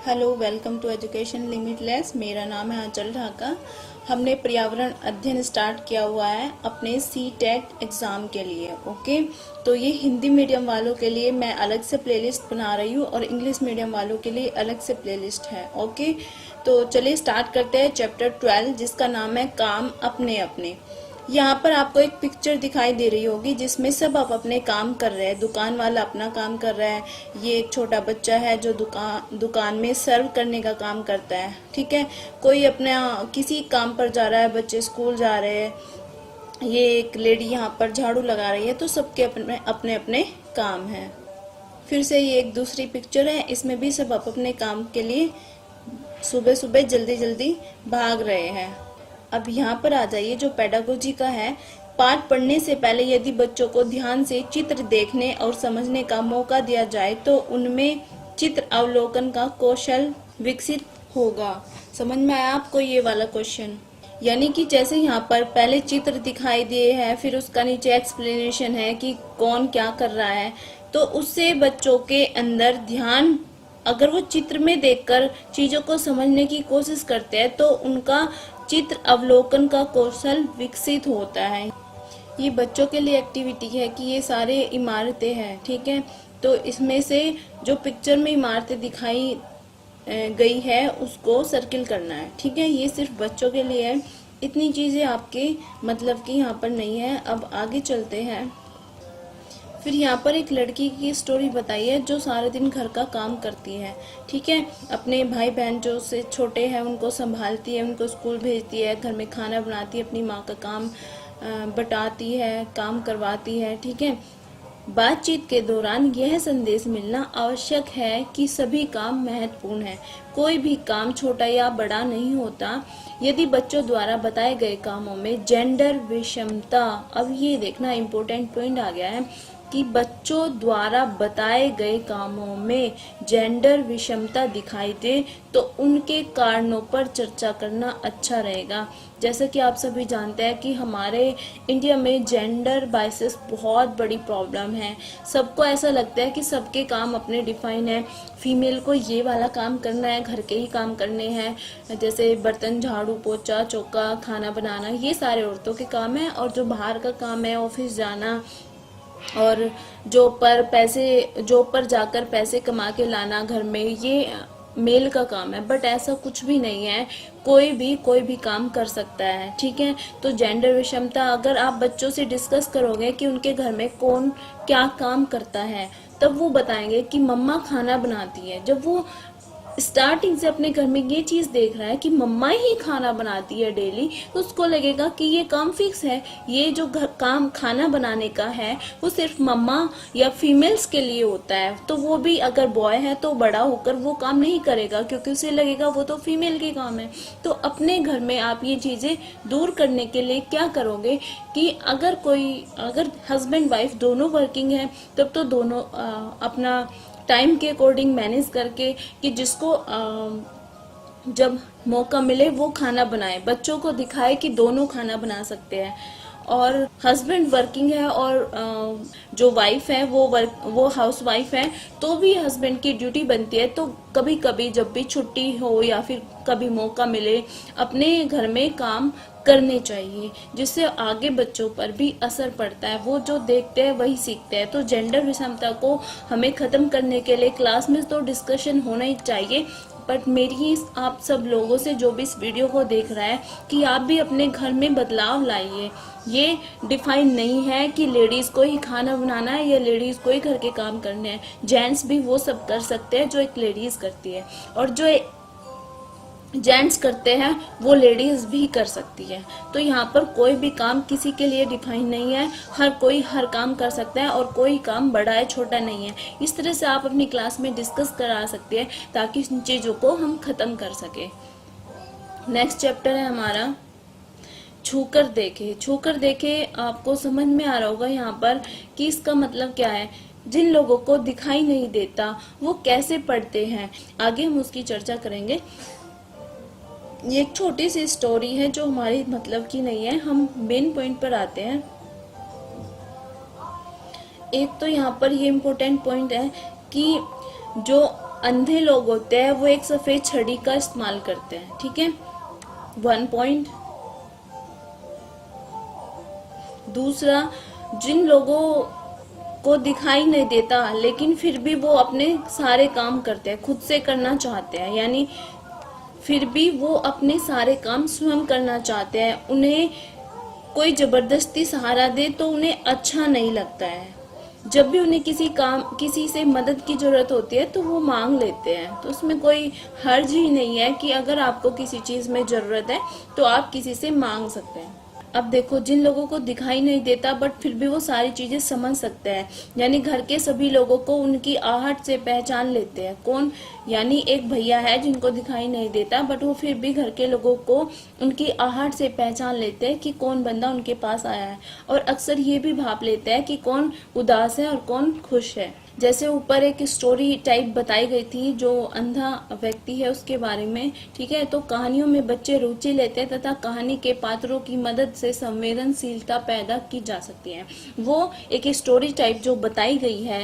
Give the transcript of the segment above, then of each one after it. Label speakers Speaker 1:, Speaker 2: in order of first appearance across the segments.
Speaker 1: Hello, welcome to education limitless. मेरा नाम है आंचल ढाका। हमने पर्यावरण अध्ययन स्टार्ट किया हुआ है अपने सी-टेट एग्ज़ाम के लिए। ओके, तो ये हिंदी मीडियम वालों के लिए मैं अलग से प्लेलिस्ट बना रही हूँ और इंग्लिश मीडियम वालों के लिए अलग से प्लेलिस्ट है। ओके, तो चलिए स्टार्ट करते हैं चैप्टर 12, जिसका नाम है काम अपने अपने। यहाँ पर आपको एक पिक्चर दिखाई दे रही होगी जिसमें सब आप अपने काम कर रहे हैं। दुकान वाला अपना काम कर रहा है, ये एक छोटा बच्चा है जो दुकान में सर्व करने का काम करता है। ठीक है, कोई अपना किसी काम पर जा रहा है, बच्चे स्कूल जा रहे हैं, ये एक लेडी यहाँ पर झाड़ू लगा रही है। तो सबके अपने अपने अपने काम हैं। फिर से ये एक दूसरी पिक्चर है, इसमें भी सब आप अपने काम के लिए सुबह सुबह जल्दी जल्दी भाग रहे हैं। अब यहाँ पर आ जाइए, जो पेडागोजी का है, पाठ पढ़ने से पहले यदि बच्चों को ध्यान से चित्र देखने और समझने का मौका दिया जाए तो उनमें चित्र अवलोकन का कौशल विकसित होगा। समझ में आया आपको ये वाला क्वेश्चन? यानी कि जैसे यहाँ पर पहले चित्र दिखाई दिए हैं, फिर उसका नीचे एक्सप्लेनेशन है कि कौन क्या कर रहा है, तो उससे बच्चों के अंदर ध्यान, अगर वो चित्र में देखकर चीजों को समझने की कोशिश करते हैं तो उनका चित्र अवलोकन का कौशल विकसित होता है। ये बच्चों के लिए एक्टिविटी है कि ये सारे इमारतें हैं। ठीक है, तो इसमें से जो पिक्चर में इमारतें दिखाई गई है उसको सर्किल करना है। ठीक है, ये सिर्फ बच्चों के लिए है, इतनी चीजें आपके मतलब की यहाँ पर नहीं है। अब आगे चलते हैं। फिर यहाँ पर एक लड़की की स्टोरी बताई है जो सारे दिन घर का काम करती है। ठीक है, अपने भाई बहन जो से छोटे हैं उनको संभालती है, उनको स्कूल भेजती है, घर में खाना बनाती है, अपनी माँ का काम बटाती है, काम करवाती है। ठीक है, बातचीत के दौरान यह संदेश मिलना आवश्यक है कि सभी काम महत्वपूर्ण है, कोई भी काम छोटा या बड़ा नहीं होता। यदि बच्चों द्वारा बताए गए कामों में जेंडर विषमता, अब ये देखना इम्पोर्टेंट पॉइंट आ गया है कि बच्चों द्वारा बताए गए कामों में जेंडर विषमता दिखाई दे तो उनके कारणों पर चर्चा करना अच्छा रहेगा। जैसा कि आप सभी जानते हैं कि हमारे इंडिया में जेंडर बाइसेस बहुत बड़ी प्रॉब्लम है। सबको ऐसा लगता है कि सबके काम अपने डिफाइन है, फीमेल को ये वाला काम करना है, घर के ही काम करने हैं, जैसे बर्तन झाड़ू पोछा चौका खाना बनाना, ये सारे औरतों के काम है। और जो बाहर का काम है, ऑफिस जाना और जॉब पर जाकर पैसे कमा के लाना घर में, ये मेल का काम है। बट ऐसा कुछ भी नहीं है, कोई भी काम कर सकता है। ठीक है, तो जेंडर विषमता अगर आप बच्चों से डिस्कस करोगे कि उनके घर में कौन क्या काम करता है, तब वो बताएंगे कि मम्मा खाना बनाती है। जब वो स्टार्टिंग से अपने घर में ये चीज देख रहा है कि मम्मा ही खाना बनाती है डेली, तो उसको लगेगा कि ये काम फिक्स है, ये जो घर काम खाना बनाने का है वो सिर्फ मम्मा या फीमेल्स के लिए होता है। तो वो भी अगर बॉय है तो बड़ा होकर वो काम नहीं करेगा, क्योंकि उसे लगेगा वो तो फीमेल के काम है। तो अपने घर में आप ये चीजें दूर करने के लिए क्या करोगे कि अगर हस्बैंड वाइफ दोनों वर्किंग है, तब तो दोनों अपना टाइम के अकॉर्डिंग मैनेज करके कि जिसको जब मौका मिले वो खाना बनाए, बच्चों को दिखाए कि दोनों खाना बना सकते हैं। और हस्बैंड वर्किंग है और जो वाइफ है वो हाउस वाइफ है, तो भी हस्बैंड की ड्यूटी बनती है। तो कभी कभी जब भी छुट्टी हो या फिर कभी मौका मिले, अपने घर में काम करने चाहिए, जिससे आगे बच्चों पर भी असर पड़ता है। वो जो देखते हैं वही सीखते हैं। तो जेंडर विषमता को हमें खत्म करने के लिए क्लास में तो डिस्कशन होना ही चाहिए। बट मेरी आप सब लोगों से, जो भी इस वीडियो को देख रहा है, कि आप भी अपने घर में बदलाव लाइए। ये डिफाइन नहीं है कि लेडीज को ही खाना बनाना है या लेडीज को ही घर के काम करने हैं। जेंट्स भी वो सब कर सकते हैं जो एक लेडीज करती है, और जो जेंट्स करते हैं वो लेडीज भी कर सकती है। तो यहाँ पर कोई भी काम किसी के लिए डिफाइन नहीं है, हर कोई हर काम कर सकता है और कोई काम बड़ा है छोटा नहीं है। इस तरह से आप अपनी क्लास में डिस्कस करा सकते हैं ताकि इन चीजों को हम खत्म कर सके। नेक्स्ट चैप्टर है हमारा छूकर देखे। छूकर देखे आपको समझ में आ रहा होगा यहाँ पर कि इसका मतलब क्या है। जिन लोगों को दिखाई नहीं देता वो कैसे पढ़ते हैं, आगे हम उसकी चर्चा करेंगे। ये एक छोटी सी स्टोरी है जो हमारी मतलब की नहीं है। हम मेन पॉइंट पर आते हैं। एक तो यहाँ पर ये इम्पोर्टेंट पॉइंट है कि जो अंधे लोग होते हैं वो एक सफेद छड़ी का इस्तेमाल करते हैं, ठीक है, 1 पॉइंट। दूसरा, जिन लोगों को दिखाई नहीं देता लेकिन फिर भी वो अपने सारे काम करते हैं, खुद से करना चाहते हैं, यानी फिर भी वो अपने सारे काम स्वयं करना चाहते हैं, उन्हें कोई जबरदस्ती सहारा दे तो उन्हें अच्छा नहीं लगता है। जब भी उन्हें किसी से मदद की जरूरत होती है तो वो मांग लेते हैं। तो उसमें कोई हर्ज ही नहीं है कि अगर आपको किसी चीज में जरूरत है तो आप किसी से मांग सकते हैं। अब देखो, जिन लोगों को दिखाई नहीं देता बट फिर भी वो सारी चीजें समझ सकते हैं, यानी घर के सभी लोगों को उनकी आहट से पहचान लेते हैं। कौन? यानी एक भैया है जिनको दिखाई नहीं देता बट वो फिर भी घर के लोगों को उनकी आहट से पहचान लेते हैं कि कौन बंदा उनके पास आया है, और अक्सर ये भी भाप लेते हैं कि कौन उदास है और कौन खुश है। जैसे ऊपर एक स्टोरी टाइप बताई गई थी जो अंधा व्यक्ति है उसके बारे में, ठीक है। तो कहानियों में बच्चे रुचि लेते हैं तथा कहानी के पात्रों की मदद से संवेदनशीलता पैदा की जा सकती है। वो एक स्टोरी टाइप जो बताई गई है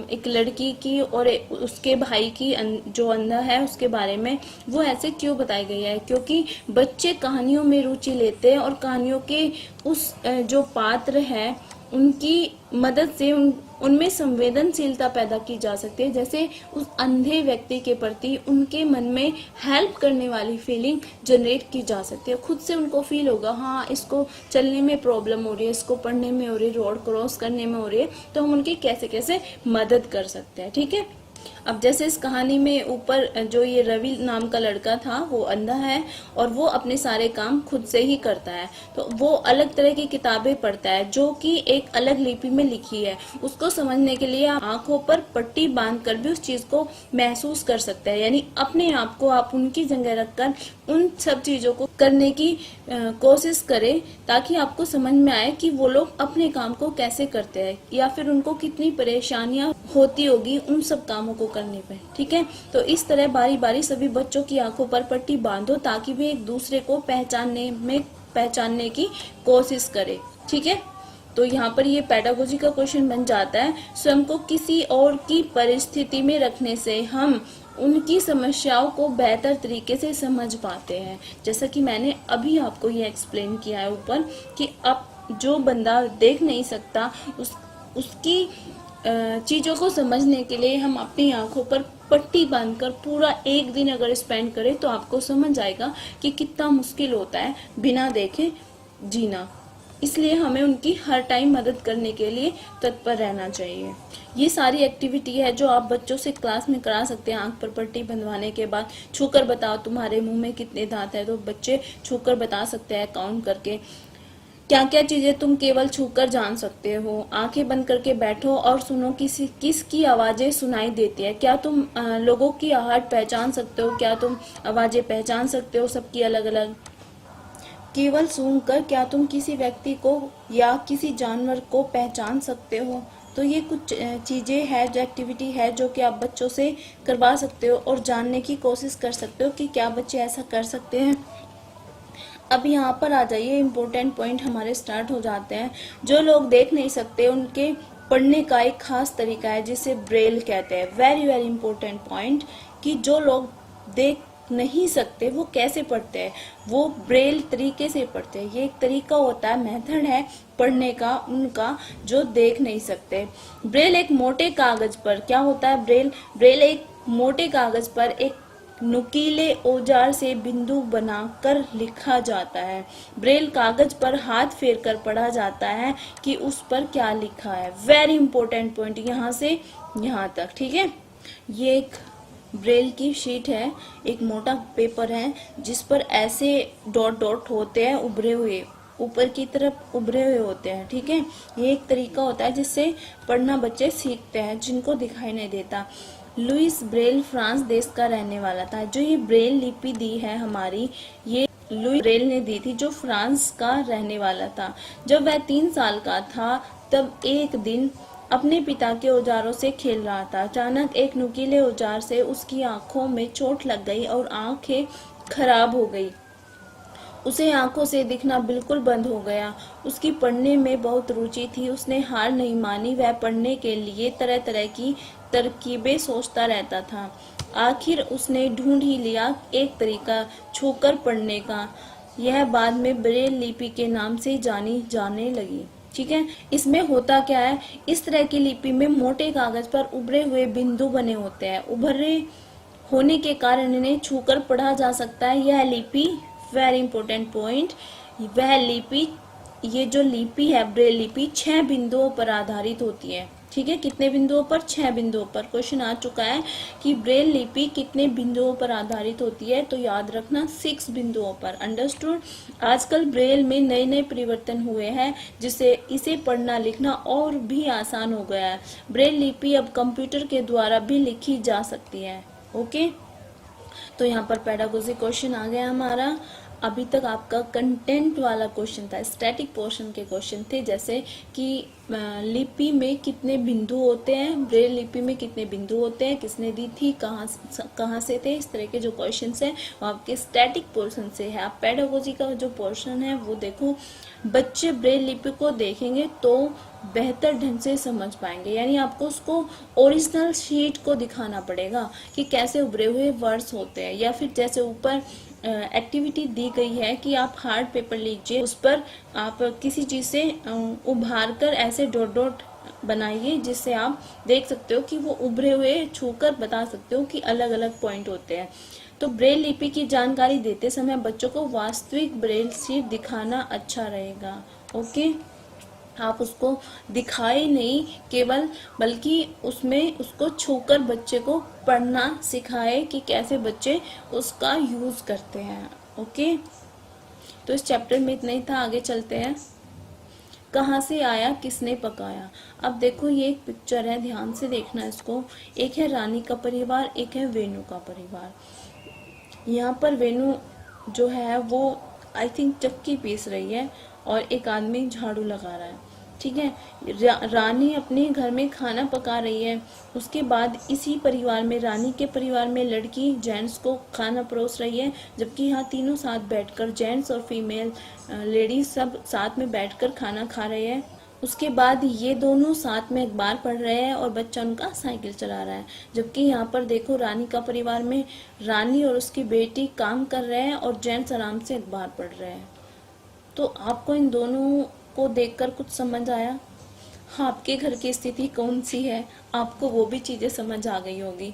Speaker 1: एक लड़की की और उसके भाई की जो अंधा है उसके बारे में, वो ऐसे क्यों बताई गई है? क्योंकि बच्चे कहानियों में रुचि लेते हैं और कहानियों के उस जो पात्र है उनकी मदद से उनमें संवेदनशीलता पैदा की जा सकती है। जैसे उस अंधे व्यक्ति के प्रति उनके मन में हेल्प करने वाली फीलिंग जनरेट की जा सकती है। खुद से उनको फील होगा, हाँ इसको चलने में प्रॉब्लम हो रही है, इसको पढ़ने में हो रही है, रोड क्रॉस करने में हो रही है, तो हम उनकी कैसे कैसे मदद कर सकते हैं, ठीक है। अब जैसे इस कहानी में ऊपर जो ये रवि नाम का लड़का था वो अंधा है और वो अपने सारे काम खुद से ही करता है। तो वो अलग तरह की किताबें पढ़ता है जो कि एक अलग लिपि में लिखी है। उसको समझने के लिए आप आंखों पर पट्टी बांधकर भी उस चीज को महसूस कर सकते हैं, यानी अपने आप को आप उनकी जगह रखकर उन सब चीजों को करने की कोशिश करें ताकि आपको समझ में आए कि वो लोग अपने काम को कैसे करते हैं या फिर उनको कितनी परेशानियां होती होगी उन सब कामों को करने पे, ठीक है। तो इस तरह बारी बारी सभी बच्चों की आंखों पर पट्टी बांधो ताकि वे एक दूसरे को पहचानने की कोशिश करें, ठीक है। तो यहाँ पर ये पेडागोजी का क्वेश्चन बन जाता है, स्वयं को किसी और की परिस्थिति में रखने से हम उनकी समस्याओं को बेहतर तरीके से समझ पाते हैं। जैसा कि मैंने अभी आपको ये एक्सप्लेन किया है ऊपर कि अब जो बंदा देख नहीं सकता उसकी चीजों को समझने के लिए हम अपनी आंखों पर पट्टी बांधकर पूरा एक दिन अगर स्पेंड करें तो आपको समझ आएगा कि कितना मुश्किल होता है बिना देखे जीना। इसलिए हमें उनकी हर टाइम मदद करने के लिए तत्पर रहना चाहिए। ये सारी एक्टिविटी है जो आप बच्चों से क्लास में करा सकते हैं। आंख पर पट्टी बंधवाने के बाद छूकर बताओ तुम्हारे मुंह में कितने दांत है, तो बच्चे छूकर बता सकते हैं काउंट करके। क्या क्या चीजें तुम केवल छूकर जान सकते हो। आंखें बंद करके बैठो और सुनो किसकी आवाजें सुनाई देती है। क्या तुम लोगों की आहट पहचान सकते हो? क्या तुम आवाजें पहचान सकते हो सबकी अलग अलग? केवल सुनकर क्या तुम किसी व्यक्ति को या किसी जानवर को पहचान सकते हो? तो ये कुछ चीजें हैं जो एक्टिविटी है जो कि आप बच्चों से करवा सकते हो और जानने की कोशिश कर सकते हो कि क्या बच्चे ऐसा कर सकते हैं। अब यहाँ पर आ जाइए, इम्पोर्टेंट पॉइंट हमारे स्टार्ट हो जाते हैं। जो लोग देख नहीं सकते उनके पढ़ने का एक खास तरीका है जिसे ब्रेल कहते हैं। वेरी वेरी इंपॉर्टेंट पॉइंट कि जो लोग देख नहीं सकते वो कैसे पढ़ते हैं, वो ब्रेल तरीके से पढ़ते हैं। ये एक तरीका होता है, मेथड है पढ़ने का उनका जो देख नहीं सकते। ब्रेल एक मोटे कागज पर क्या होता है? ब्रेल एक मोटे कागज पर एक नुकीले औजार से बिंदु बनाकर लिखा जाता है। ब्रेल कागज पर हाथ फेर कर पढ़ा जाता है कि उस पर क्या लिखा है। वेरी इंपॉर्टेंट पॉइंट यहाँ से यहाँ तक, ठीक है। ये एक ब्रेल की शीट है, एक मोटा पेपर है जिस पर ऐसे डॉट डॉट होते हैं उभरे हुए, ऊपर की तरफ उभरे हुए होते हैं, ठीक है। ये एक तरीका होता है जिससे पढ़ना बच्चे सीखते हैं जिनको दिखाई नहीं देता। लुइस ब्रेल फ्रांस देश का रहने वाला था। जो ये ब्रेल लिपि दी है हमारी, ये लुइस ब्रेल ने दी थी जो फ्रांस का रहने वाला था। जब वह 3 साल का था तब एक दिन अपने पिता के औजारों से खेल रहा था। अचानक एक नुकीले औजार से उसकी आंखों में चोट लग गई और आंखें खराब हो गई उसे आंखों से दिखना बिल्कुल बंद हो गया। उसकी पढ़ने में बहुत रुचि थी। उसने हार नहीं मानी। वह पढ़ने के लिए तरह तरह की तरकीबें सोचता रहता था। आखिर उसने ढूंढ ही लिया एक तरीका छूकर पढ़ने का। यह बाद में ब्रेल लिपि के नाम से जानी जाने लगी। ठीक है, इसमें होता क्या है, इस तरह की लिपि में मोटे कागज पर उभरे हुए बिंदु बने होते हैं। उभरे होने के कारण इन्हें छूकर पढ़ा जा सकता है। यह लिपि, वेरी इंपॉर्टेंट पॉइंट, वह लिपि, ये जो लिपि है ब्रेल लिपि 6 बिंदुओं पर आधारित होती है। ठीक है, कितने बिंदुओं पर? 6 बिंदुओं पर। क्वेश्चन आ चुका है कि ब्रेल लिपि कितने बिंदुओं पर आधारित होती है, तो याद रखना 6 बिंदुओं पर। अंडरस्टूड। आजकल ब्रेल में नए नए परिवर्तन हुए हैं जिससे इसे पढ़ना लिखना और भी आसान हो गया है। ब्रेल लिपि अब कंप्यूटर के द्वारा भी लिखी जा सकती है। ओके, तो यहाँ पर पेडागोजी क्वेश्चन आ गया हमारा। अभी तक आपका कंटेंट वाला क्वेश्चन था, स्टैटिक पोर्शन के क्वेश्चन थे, जैसे कि लिपि में कितने बिंदु होते हैं, ब्रेल लिपि में कितने बिंदु होते हैं, किसने दी थी, कहाँ से थे, इस तरह के जो क्वेश्चंस हैं वो आपके स्टैटिक पोर्शन से है। आप पेडागोजी का जो पोर्शन है वो देखो, बच्चे ब्रेल लिपि को देखेंगे तो बेहतर ढंग से समझ पाएंगे। यानी आपको उसको ओरिजिनल शीट को दिखाना पड़ेगा कि कैसे उभरे हुए वर्ड्स होते हैं, या फिर जैसे ऊपर एक्टिविटी दी गई है कि आप हार्ड पेपर लीजिए, उस पर आप किसी चीज से उभार कर ऐसे डॉट डॉट बनाइए जिससे आप देख सकते हो कि वो उभरे हुए छूकर बता सकते हो कि अलग अलग पॉइंट होते हैं। तो ब्रेल लिपि की जानकारी देते समय बच्चों को वास्तविक ब्रेल शीट दिखाना अच्छा रहेगा। ओके, आप उसको दिखाए नहीं केवल, बल्कि उसमें उसको छूकर बच्चे को पढ़ना सिखाए कि कैसे बच्चे उसका यूज करते हैं। ओके, तो इस चैप्टर में इतना ही था। आगे चलते हैं। कहाँ से आया, किसने पकाया। अब देखो ये एक पिक्चर है, ध्यान से देखना इसको। एक है रानी का परिवार, एक है वेणु का परिवार। यहाँ पर वेणु जो है वो आई थिंक चक्की पीस रही है और एक आदमी झाड़ू लगा रहा है। ठीक है, रानी अपने घर में खाना पका रही है। उसके बाद इसी परिवार में, रानी के परिवार में, लड़की जेंट्स को खाना परोस रही है, जबकि यहाँ तीनों साथ बैठकर, जेंट्स और फीमेल लेडीज सब साथ में बैठकर खाना खा रहे हैं। उसके बाद ये दोनों साथ में अखबार पढ़ रहे हैं और बच्चा उनका साइकिल चला रहा है। जबकि यहाँ पर देखो रानी का परिवार में रानी और उसकी बेटी काम कर रहे हैं और जेंट्स आराम से अखबार पढ़ रहे हैं। तो आपको इन दोनों को देखकर कुछ समझ आया? हाँ, आपके घर की स्थिति कौन सी है, आपको वो भी चीजें समझ आ गई होगी।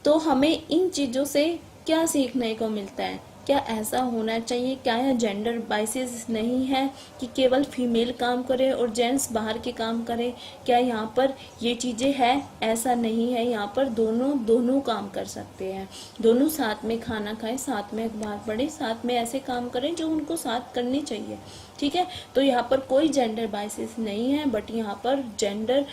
Speaker 1: तो हमें इन चीजों से क्या सीखने को मिलता है? क्या ऐसा होना चाहिए? क्या यह जेंडर बाइसेस नहीं है कि केवल फीमेल काम करे और जेंट्स बाहर के काम करे? क्या यहाँ पर ये चीजें हैं? ऐसा नहीं है। यहाँ पर दोनों काम कर सकते हैं। दोनों साथ में खाना खाएं, साथ में अखबार पढ़े, साथ में ऐसे काम करें जो उनको साथ करने चाहिए। ठीक है, तो यहाँ पर कोई जेंडर बाइसेस नहीं है, बट यहाँ पर जेंडर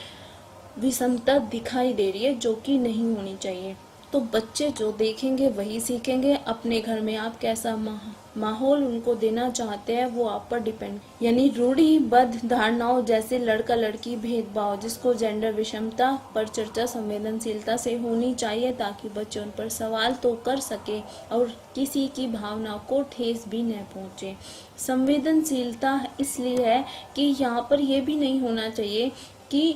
Speaker 1: विषमता दिखाई दे रही है जो कि नहीं होनी चाहिए। तो बच्चे जो देखेंगे वही सीखेंगे। अपने घर में आप कैसा माहौल उनको देना चाहते हैं वो आप पर डिपेंड। यानी रूढ़िबद्ध धारणाओं जैसे लड़का लड़की भेदभाव, जिसको जेंडर विषमता पर चर्चा संवेदनशीलता से होनी चाहिए ताकि बच्चे उन पर सवाल तो कर सके और किसी की भावना को ठेस भी न पहुंचे। संवेदनशीलता इसलिए है कि यहाँ पर यह भी नहीं होना चाहिए कि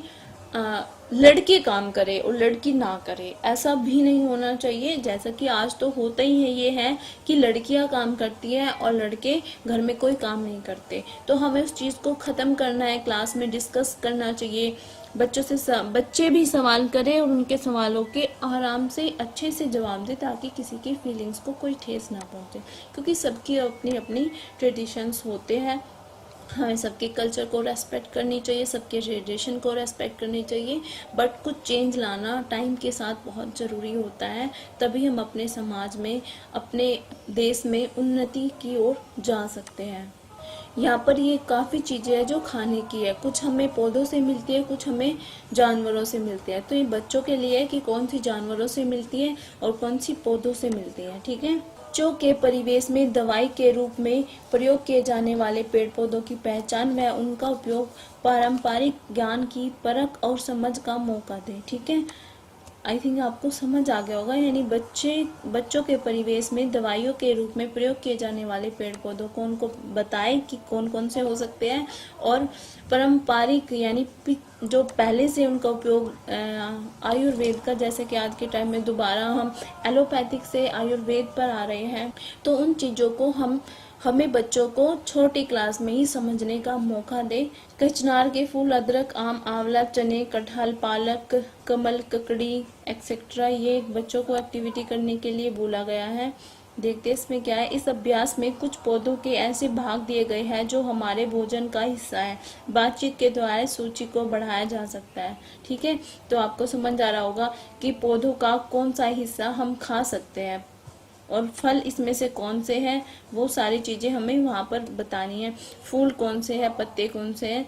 Speaker 1: लड़के काम करे और लड़की ना करे, ऐसा भी नहीं होना चाहिए। जैसा कि आज तो होता ही है, ये है कि लड़कियां काम करती है और लड़के घर में कोई काम नहीं करते। तो हमें उस चीज को खत्म करना है, क्लास में डिस्कस करना चाहिए। बच्चों से बच्चे भी सवाल करें और उनके सवालों के आराम से अच्छे से जवाब दें ताकि किसी की फीलिंग्स को कोई ठेस ना पहुंचे, क्योंकि सबकी अपनी अपनी ट्रेडिशंस होते हैं। हमें सबके कल्चर को रेस्पेक्ट करनी चाहिए, सबके ट्रेडिशन को रेस्पेक्ट करनी चाहिए, बट कुछ चेंज लाना टाइम के साथ बहुत ज़रूरी होता है। तभी हम अपने समाज में, अपने देश में उन्नति की ओर जा सकते हैं। यहाँ पर ये काफ़ी चीज़ें हैं जो खाने की है, कुछ हमें पौधों से मिलती है, कुछ हमें जानवरों से मिलती है। तो ये बच्चों के लिए है कि कौन सी जानवरों से मिलती है और कौन सी पौधों से मिलती है। ठीक है, बच्चों के परिवेश में दवाई के रूप में प्रयोग किए जाने वाले पेड़ पौधों की पहचान व उनका उपयोग पारंपरिक ज्ञान की परख और समझ का मौका दें। ठीक है, आई थिंक आपको समझ आ गया होगा। यानी बच्चों के परिवेश में दवाइयों के रूप में प्रयोग किए जाने वाले पेड़ पौधों को उनको बताएं कि कौन कौन से हो सकते हैं, और पारंपरिक यानी जो पहले से उनका उपयोग आयुर्वेद का, जैसे कि आज के टाइम में दोबारा हम एलोपैथिक से आयुर्वेद पर आ रहे हैं, तो उन चीज़ों को हमें बच्चों को छोटी क्लास में ही समझने का मौका दे। कचनार के फूल, अदरक, आम, आंवला, चने, कटहल, पालक, कमल, ककड़ी एक्सेट्रा, ये बच्चों को एक्टिविटी करने के लिए बोला गया है। देखते हैं इसमें क्या है। इस अभ्यास में कुछ पौधों के ऐसे भाग दिए गए हैं जो हमारे भोजन का हिस्सा है। बातचीत के द्वारा सूची को बढ़ाया जा सकता है। ठीक है, तो आपको समझ आ रहा होगा कि पौधों का कौन सा हिस्सा हम खा सकते हैं और फल इसमें से कौन से हैं, वो सारी चीज़ें हमें वहाँ पर बतानी है। फूल कौन से हैं, पत्ते कौन से हैं।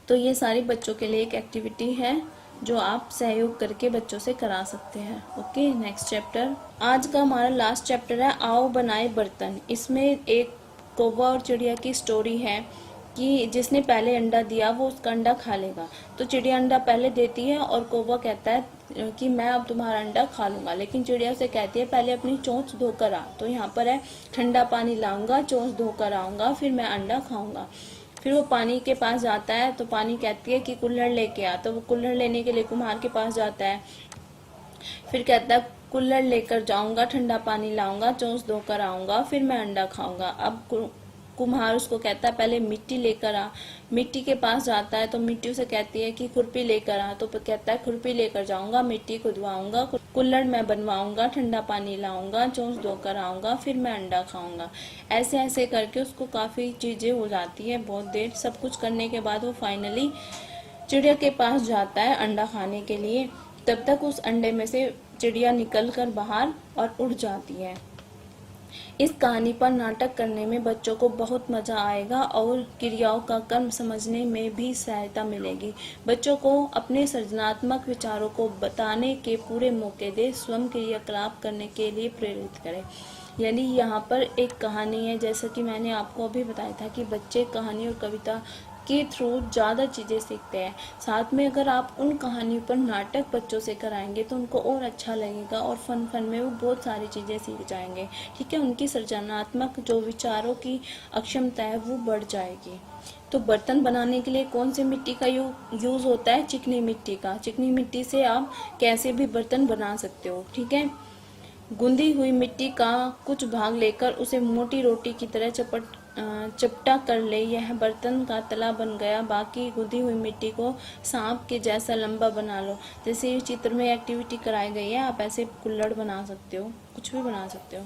Speaker 1: तो ये सारी बच्चों के लिए एक एक्टिविटी है जो आप सहयोग करके बच्चों से करा सकते हैं। Okay, next chapter. आज का हमारा लास्ट चैप्टर है आओ बनाए बर्तन। इसमें एक कौवा और चिड़िया की स्टोरी है कि जिसने पहले अंडा दिया वो उसका अंडा खा लेगा। तो चिड़िया अंडा पहले देती है और कौवा कहता है कि मैं अब तुम्हारा अंडा खा लूंगा, लेकिन चिड़िया से कहती है पहले अपनी चोंच धोकर आ। तो यहाँ पर है ठंडा पानी लाऊंगा, चोंच धोकर आऊंगा, फिर मैं अंडा खाऊंगा। फिर वो पानी के पास जाता है तो पानी कहती है कि कुल्हड़ लेके आ। तो वो कुल्हड़ लेने के लिए कुम्हार के पास जाता है, फिर कहता है कुल्हड़ लेकर जाऊंगा, ठंडा पानी लाऊंगा, चोंच धोकर आऊंगा, फिर मैं अंडा खाऊंगा। अब कुम्हार उसको कहता है पहले मिट्टी लेकर आ। मिट्टी के पास जाता है तो मिट्टी उसे कहती है कि खुरपी लेकर आ। तो कहता है खुरपी लेकर जाऊंगा, मिट्टी खुदवाऊंगा, कुल्हड़ मैं बनवाऊंगा, ठंडा पानी लाऊंगा, चोंच धोकर आऊंगा, फिर मैं अंडा खाऊंगा। ऐसे ऐसे करके उसको काफी चीजें हो जाती है। बहुत देर सब कुछ करने के बाद वो फाइनली चिड़िया के पास जाता है अंडा खाने के लिए। तब तक उस अंडे में से चिड़िया निकल कर बाहर और उड़ जाती है। इस कहानी पर नाटक करने में बच्चों को बहुत मजा आएगा और क्रियाओं का क्रम समझने में भी सहायता मिलेगी। बच्चों को अपने सृजनात्मक विचारों को बताने के पूरे मौके दे, स्वयं क्रियाकलाप करने के लिए प्रेरित करें। यानी यहाँ पर एक कहानी है, जैसा कि मैंने आपको अभी बताया था कि बच्चे कहानी और कविता के थ्रू ज़्यादा चीज़ें सीखते हैं। साथ में अगर आप उन कहानियों पर नाटक बच्चों से कराएंगे तो उनको और अच्छा लगेगा और फन में वो बहुत सारी चीज़ें सीख जाएंगे। ठीक है, उनकी सृजनात्मक जो विचारों की अक्षमता है वो बढ़ जाएगी। तो बर्तन बनाने के लिए कौन सी मिट्टी का यूज़ होता है? चिकनी मिट्टी का। चिकनी मिट्टी से आप कैसे भी बर्तन बना सकते हो। ठीक है, गूंदी हुई मिट्टी का कुछ भाग लेकर उसे मोटी रोटी की तरह चपटा कर ले। यह बर्तन का तला बन गया। बाकी गूंदी हुई मिट्टी को सांप के जैसा लंबा बना लो। जैसे इस चित्र में एक्टिविटी कराई गई है, आप ऐसे कुल्हड़ बना सकते हो, कुछ भी बना सकते हो।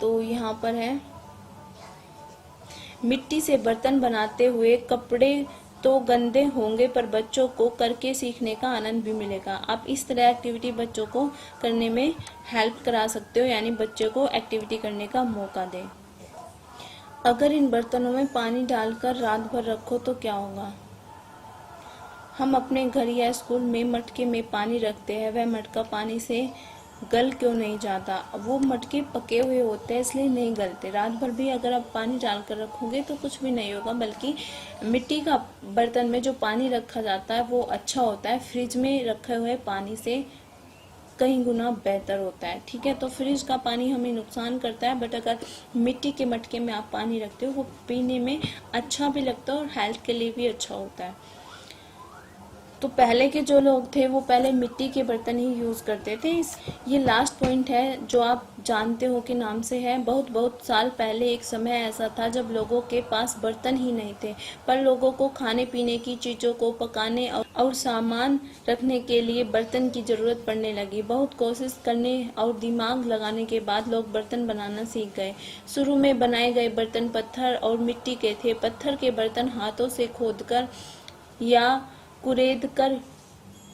Speaker 1: तो यहाँ पर है मिट्टी से बर्तन बनाते हुए कपड़े तो गंदे होंगे पर बच्चों को करके सीखने का आनंद भी मिलेगा। आप इस तरह एक्टिविटी बच्चों को करने में हेल्प करा सकते हो, यानी बच्चों को एक्टिविटी करने का मौका दें। अगर इन बर्तनों में पानी डालकर रात भर रखो तो क्या होगा? हम अपने घर या स्कूल में मटके में पानी रखते हैं, वह मटका पानी से गल क्यों नहीं जाता? वो मटके पके हुए होते हैं इसलिए नहीं गलते। रात भर भी अगर आप पानी डालकर रखोगे तो कुछ भी नहीं होगा, बल्कि मिट्टी का बर्तन में जो पानी रखा जाता है वो अच्छा होता है, फ्रिज में रखे हुए पानी से कई गुना बेहतर होता है। ठीक है, तो फ्रिज का पानी हमें नुकसान करता है, बट अगर मिट्टी के मटके में आप पानी रखते हो वो पीने में अच्छा भी लगता है और हेल्थ के लिए भी अच्छा होता है। तो पहले के जो लोग थे वो पहले मिट्टी के बर्तन ही यूज करते थे। ये लास्ट पॉइंट है जो आप जानते हो कि नाम से है। बहुत बहुत साल पहले एक समय ऐसा था जब लोगों के पास बर्तन ही नहीं थे, पर लोगों को खाने पीने की चीजों को पकाने और सामान रखने के लिए बर्तन की जरूरत पड़ने लगी। बहुत कोशिश करने और दिमाग लगाने के बाद लोग बर्तन बनाना सीख गए। शुरू में बनाए गए बर्तन पत्थर और मिट्टी के थे। पत्थर के बर्तन हाथों से खोदकर या कुरेद कर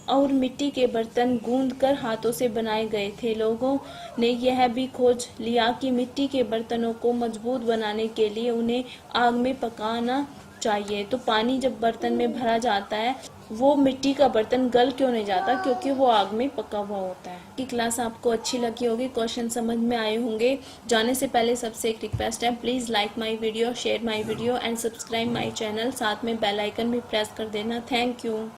Speaker 1: और मिट्टी के बर्तन गूंद कर हाथों से बनाए गए थे। लोगों ने यह भी खोज लिया कि मिट्टी के बर्तनों को मजबूत बनाने के लिए उन्हें आग में पकाना चाहिए। तो पानी जब बर्तन में भरा जाता है वो मिट्टी का बर्तन गल क्यों नहीं जाता? क्योंकि वो आग में पका हुआ होता है। की क्लास आपको अच्छी लगी होगी, क्वेश्चन समझ में आए होंगे। जाने से पहले सबसे एक रिक्वेस्ट है, please like my video, share my video and subscribe my channel. साथ में बेल आइकन भी प्रेस कर देना। Thank you.